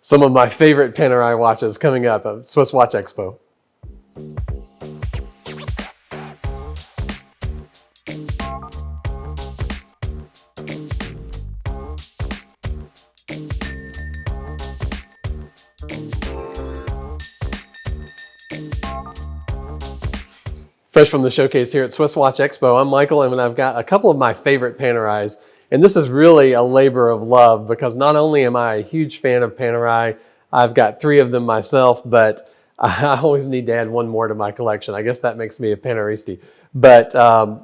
some of my favorite Panerai watches coming up at SwissWatchExpo. Fresh from the showcase here at SwissWatchExpo, I'm Michael, and I've got a couple of my favorite Panerais. And this is really a labor of love because not only am I a huge fan of Panerai, I've got 3 of them myself, but I always need to add one more to my collection. I guess that makes me a Paneiristi. But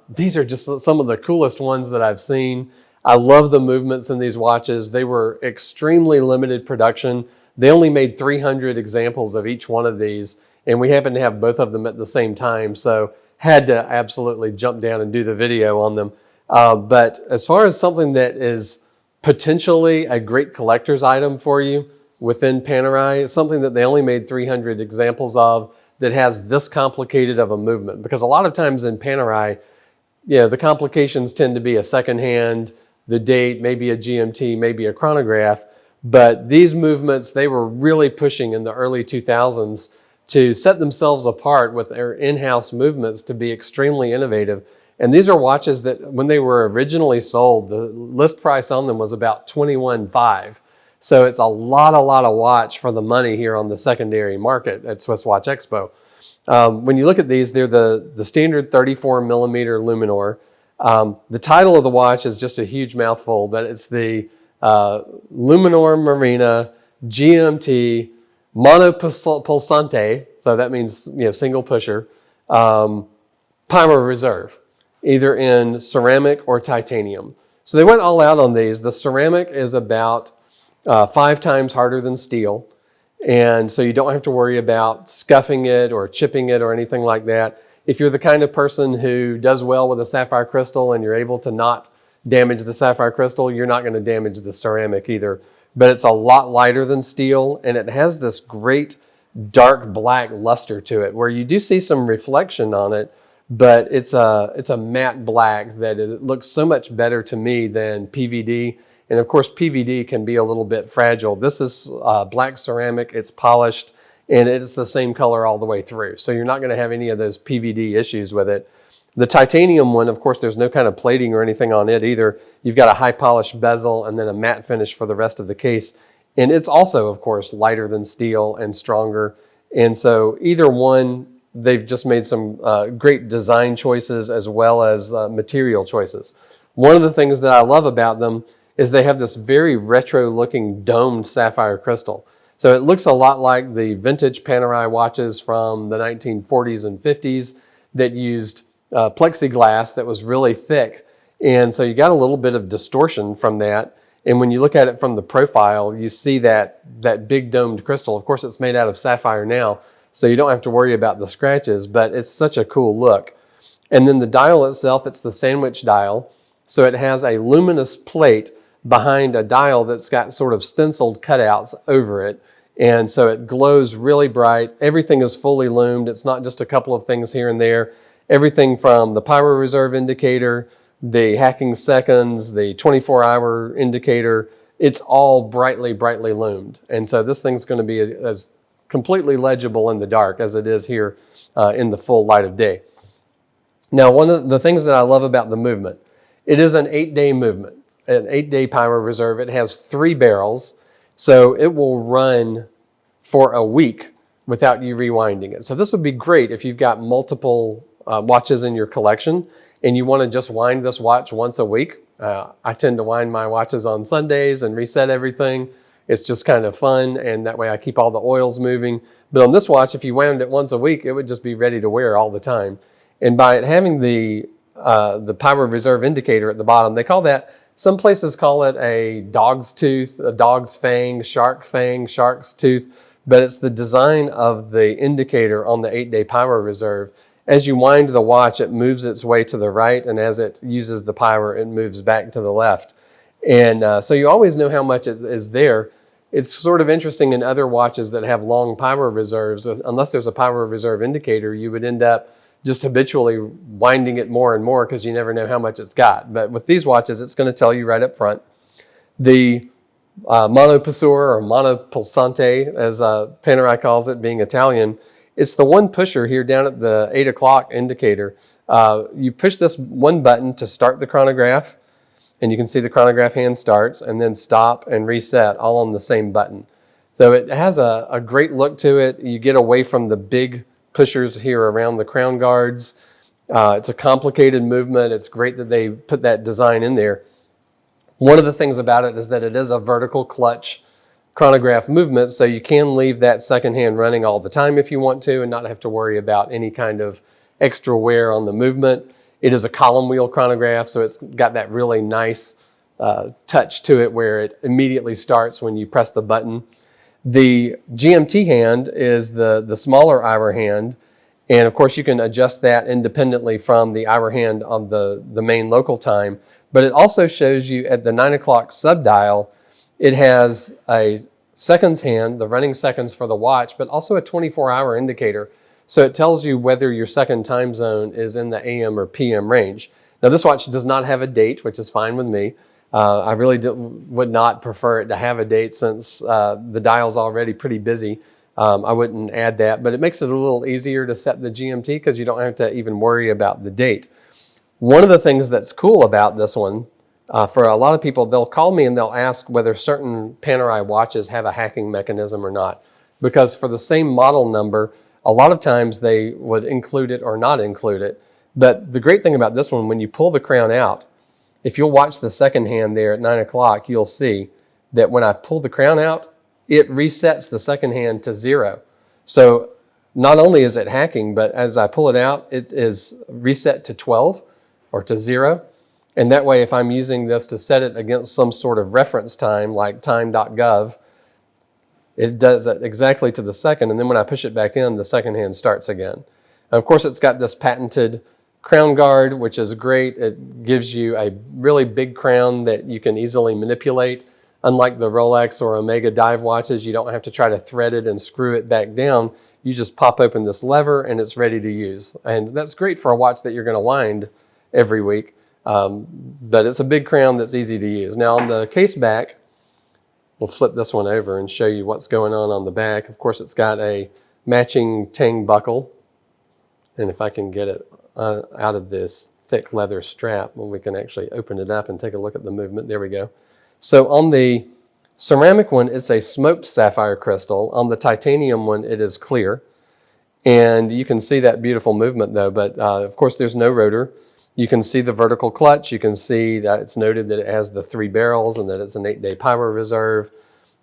these are just some of the coolest ones that I've seen. I love the movements in these watches. They were extremely limited production. They only made 300 examples of each one of these, and we happen to have both of them at the same time, so had to absolutely jump down and do the video on them. But as far as something that is potentially a great collector's item for you within Panerai, something that they only made 300 examples of that has this complicated of a movement. Because a lot of times in Panerai, the complications tend to be a second hand, the date, maybe a GMT, maybe a chronograph. But these movements, they were really pushing in the early 2000s to set themselves apart with their in-house movements to be extremely innovative. And these are watches that when they were originally sold, the list price on them was about $21,500. So it's a lot of watch for the money here on the secondary market at SwissWatchExpo. When you look at these, they're the standard 34 millimeter Luminor. The title of the watch is just a huge mouthful, but it's the Luminor Marina GMT Monopulsante, so that means single pusher, Panerai Reserve, either in ceramic or titanium. So they went all out on these. The ceramic is about 5 times harder than steel, and so you don't have to worry about scuffing it or chipping it or anything like that. If you're the kind of person who does well with a sapphire crystal and you're able to not damage the sapphire crystal, you're not going to damage the ceramic either. But it's a lot lighter than steel, and it has this great dark black luster to it where you do see some reflection on it, but it's a matte black that it looks so much better to me than PVD. And of course, PVD can be a little bit fragile. This is black ceramic, it's polished, and it's the same color all the way through. So you're not going to have any of those PVD issues with it. The titanium one, of course, there's no kind of plating or anything on it either. You've got a high polished bezel and then a matte finish for the rest of the case. And it's also, of course, lighter than steel and stronger. And so either one, they've just made some great design choices as well as material choices. One of the things that I love about them is they have this very retro looking domed sapphire crystal. So it looks a lot like the vintage Panerai watches from the 1940s and 50s that used plexiglass that was really thick. And so you got a little bit of distortion from that. And when you look at it from the profile, you see that big domed crystal. Of course, it's made out of sapphire now, so you don't have to worry about the scratches, but it's such a cool look. And then the dial itself, it's the sandwich dial. So it has a luminous plate behind a dial that's got sort of stenciled cutouts over it. And so it glows really bright. Everything is fully loomed. It's not just a couple of things here and there. Everything from the Panerai Reserve indicator, the hacking seconds, the 24-hour indicator, it's all brightly loomed. And so this thing's going to be as completely legible in the dark as it is here in the full light of day. Now, one of the things that I love about the movement, it is an 8-day movement, an 8-day Panerai Reserve. It has 3 barrels, so it will run for a week without you rewinding it. So this would be great if you've got multiple watches in your collection and you want to just wind this watch once a week. I tend to wind my watches on Sundays and reset everything. It's just kind of fun, and that way I keep all the oils moving. But on this watch, if you wound it once a week, it would just be ready to wear all the time. And by it having the Panerai Reserve indicator at the bottom, they call that, some places call it a dog's tooth, a dog's fang, shark's tooth, but it's the design of the indicator on the 8-day Panerai Reserve. As you wind the watch, it moves its way to the right, and as it uses the Panerai, it moves back to the left. And so you always know how much is there. It's sort of interesting in other watches that have long Panerai Reserves, unless there's a Panerai Reserve indicator, you would end up just habitually winding it more and more because you never know how much it's got. But with these watches, it's going to tell you right up front. The Monopulsor or Monopulsante, as Panerai calls it, being Italian. It's the one pusher here down at the 8 o'clock indicator. You push this one button to start the chronograph, and you can see the chronograph hand starts, and then stop and reset all on the same button. So it has a great look to it. You get away from the big pushers here around the crown guards. It's a complicated movement. It's great that they put that design in there. One of the things about it is that it is a vertical clutch chronograph movement, so you can leave that second hand running all the time if you want to and not have to worry about any kind of extra wear on the movement. It is a column wheel chronograph, so it's got that really nice touch to it where it immediately starts when you press the button. The GMT hand is the smaller hour hand, and of course you can adjust that independently from the hour hand on the main local time. But it also shows you at the 9 o'clock subdial, it has a seconds hand, the running seconds for the watch, but also a 24-hour indicator. So it tells you whether your second time zone is in the AM or PM range. Now this watch does not have a date, which is fine with me. I really would not prefer it to have a date since the dial's already pretty busy. I wouldn't add that, but it makes it a little easier to set the GMT because you don't have to even worry about the date. One of the things that's cool about this one, for a lot of people, they'll call me and they'll ask whether certain Panerai watches have a hacking mechanism or not. Because for the same model number, a lot of times they would include it or not include it. But the great thing about this one, when you pull the crown out, if you'll watch the second hand there at 9 o'clock, you'll see that when I pull the crown out, it resets the second hand to 0. So not only is it hacking, but as I pull it out, it is reset to 12. Or to 0. And that way, if I'm using this to set it against some sort of reference time like time.gov, it does it exactly to the second. And then when I push it back in, the second hand starts again. And of course, it's got this patented crown guard, which is great. It gives you a really big crown that you can easily manipulate. Unlike the Rolex or Omega dive watches, you don't have to try to thread it and screw it back down. You just pop open this lever and it's ready to use. And that's great for a watch that you're going to wind every week, but it's a big crown that's easy to use. Now on the case back, we'll flip this one over and show you what's going on the back. Of course, it's got a matching Tang buckle, and if I can get it out of this thick leather strap, well, we can actually open it up and take a look at the movement. There we go. So on the ceramic one, it's a smoked sapphire crystal. On the titanium one, it is clear, and you can see that beautiful movement though, but of course there's no rotor. You can see the vertical clutch. You can see that it's noted that it has the 3 barrels and that it's an 8-day power reserve.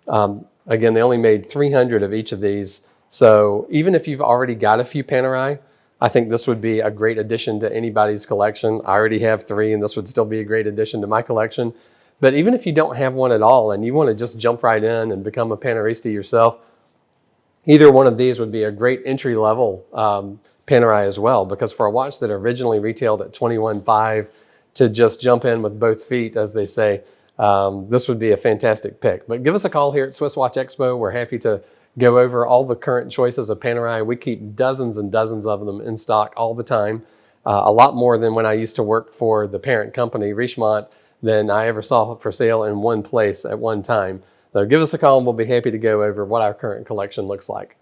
Again, they only made 300 of each of these. So even if you've already got a few Panerai, I think this would be a great addition to anybody's collection. I already have 3 and this would still be a great addition to my collection. But even if you don't have one at all and you want to just jump right in and become a Paneirista yourself, either one of these would be a great entry-level Panerai as well, because for a watch that originally retailed at $21,500 to just jump in with both feet, as they say, this would be a fantastic pick. But give us a call here at SwissWatchExpo. We're happy to go over all the current choices of Panerai. We keep dozens and dozens of them in stock all the time, a lot more than when I used to work for the parent company, Richemont, than I ever saw for sale in one place at one time. So give us a call and we'll be happy to go over what our current collection looks like.